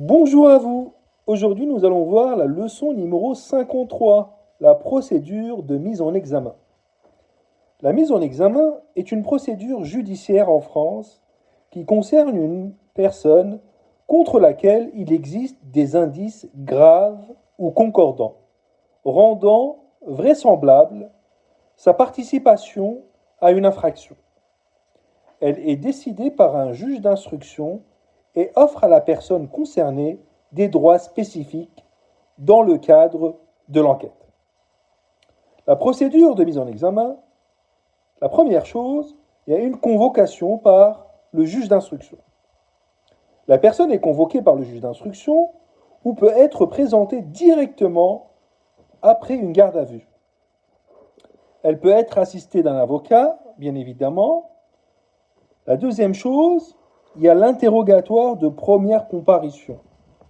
Bonjour à vous. Aujourd'hui, nous allons voir la leçon numéro 53, la procédure de mise en examen. La mise en examen est une procédure judiciaire en France qui concerne une personne contre laquelle il existe des indices graves ou concordants, rendant vraisemblable sa participation à une infraction. Elle est décidée par un juge d'instruction et offre à la personne concernée des droits spécifiques dans le cadre de l'enquête. La procédure de mise en examen, la première chose, il y a une convocation par le juge d'instruction. La personne est convoquée par le juge d'instruction ou peut être présentée directement après une garde à vue. Elle peut être assistée d'un avocat, bien évidemment. La deuxième chose, il y a l'interrogatoire de première comparution,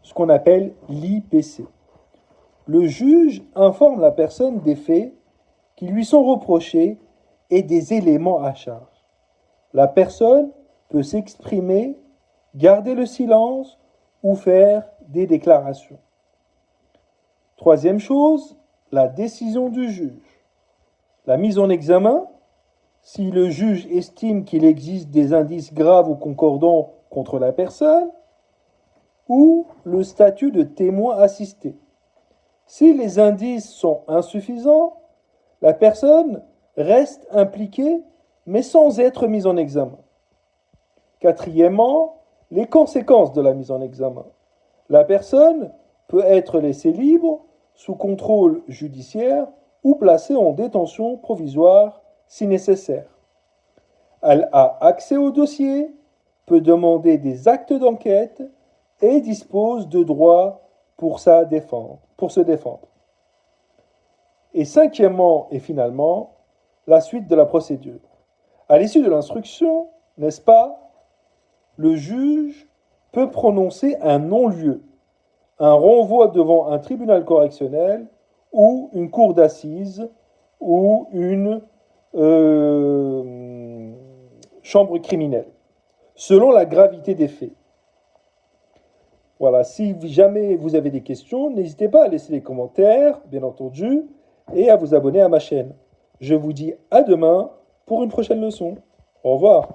ce qu'on appelle l'IPC. Le juge informe la personne des faits qui lui sont reprochés et des éléments à charge. La personne peut s'exprimer, garder le silence ou faire des déclarations. Troisième chose, la décision du juge. La mise en examen, si le juge estime qu'il existe des indices graves ou concordants contre la personne, ou le statut de témoin assisté. Si les indices sont insuffisants, la personne reste impliquée, mais sans être mise en examen. Quatrièmement, les conséquences de la mise en examen. La personne peut être laissée libre, sous contrôle judiciaire, ou placée en détention provisoire si nécessaire. Elle a accès au dossier, peut demander des actes d'enquête et dispose de droits pour se défendre. Et cinquièmement et finalement, la suite de la procédure. À l'issue de l'instruction, n'est-ce pas, le juge peut prononcer un non-lieu, un renvoi devant un tribunal correctionnel ou une cour d'assises ou une chambre criminelle, selon la gravité des faits. Voilà, si jamais vous avez des questions, n'hésitez pas à laisser des commentaires, bien entendu, et à vous abonner à ma chaîne. Je vous dis à demain pour une prochaine leçon. Au revoir.